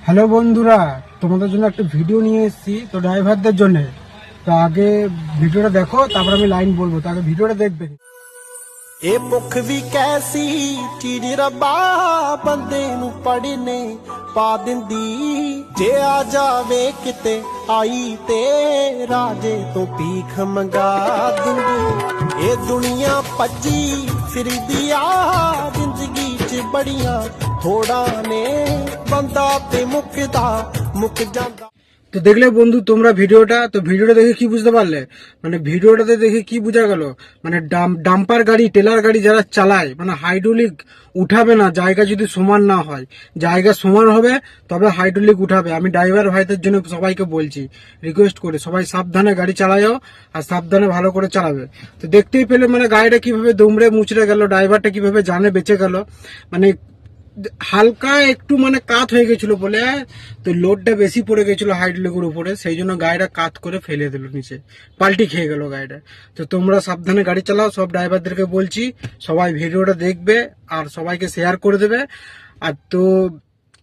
Hello বন্ধুরা, তোমাদের জন্য একটা ভিডিও নিয়ে এসেছি তো ড্রাইভারদের জন্য। তো আগে ভিডিওটা দেখো, তারপর আমি লাইন বলবো, তো আগে ভিডিওটা দেখবে। ਇਹ ਭੁੱਖ ਵੀ ਕੈਸੀ ਚੀਜ਼ ਰੱਬਾ ਬੰਦੇ ਨੂੰ ਪੜਨੇ ਪਾ ਦਿੰਦੀ ਜੇ ਆ ਜਾਵੇ ਕਿਤੇ ਆਈ ਤੇ ਰਾਜੇ ਤੋਂ ਭੀਖ ਮੰਗਾ ਦਿੰਦੀ ਇਹ ਦੁਨੀਆ ਭੱਜੀ ਫਿਰਦੀ ਆ ਜ਼ਿੰਦਗੀ 'ਚ ਬੜੀਆਂ ਥੋੜਾ ਨੇ ਬੰਦਾ ਤੇ ਮੁੱਕ ਜਾਂਦਾ। তো দেখলে বন্ধু তোমরা ভিডিওটা, তো ভিডিওটা দেখে কি বুঝতে পারলে? মানে ভিডিওটাতে দেখে কি বোঝা গেল, মানে ডাম্পার গাড়ি, টেলার গাড়ি যারা চালায়, মানে হাইড্রোলিক উঠাবে না জায়গা যদি সমান না হয়। জায়গা সমান হবে তবে হাইড্রোলিক উঠাবে। আমি ড্রাইভার ভাইদের জন্য সবাইকে বলছি, রিকোয়েস্ট করে সবাই সাবধানে গাড়ি চালায়ও আর সাবধানে ভালো করে চালাবে। তো দেখতেই পেলে মানে গাড়িটা কিভাবে দুমড়ে মুচড়ে গেল, ড্রাইভারটা কিভাবে জানে বেঁচে গেল। মানে হালকা একটু মানে কাত হয়ে গেছিল বলে, তো লোডটা বেশি পড়ে গেছিল হাইড্রোলিকের উপরে, সেই জন্য গাড়িটা কাত করে ফেলে দিল নিচে, পাল্টি খেয়ে গেল গাড়িটা। তো তোমরা সাবধানে গাড়ি চালাও, সব ড্রাইভারদেরকে বলছি সবাই ভিডিওটা দেখবে আর সবাইকে শেয়ার করে দেবে। আর তো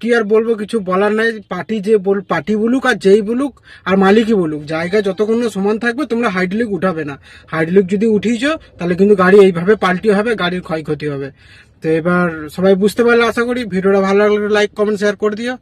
কি আর বলবো, কিছু বলার নাই। পার্টি বলুক আর যেই বলুক আর মালিকই বলুক, জায়গা যতক্ষণ না সমান থাকবে তোমরা হাইড্রোলিক উঠাবে না। হাইড্রোলিক যদি উঠিয়েছো তাহলে কিন্তু গাড়ি এইভাবে পাল্টি হবে, গাড়ির ক্ষয়ক্ষতি হবে। তো এবার সবাই বুঝতে পারলে আশা করি। ভিডিওটা ভালো লাগলে লাইক কমেন্ট শেয়ার করে দিও।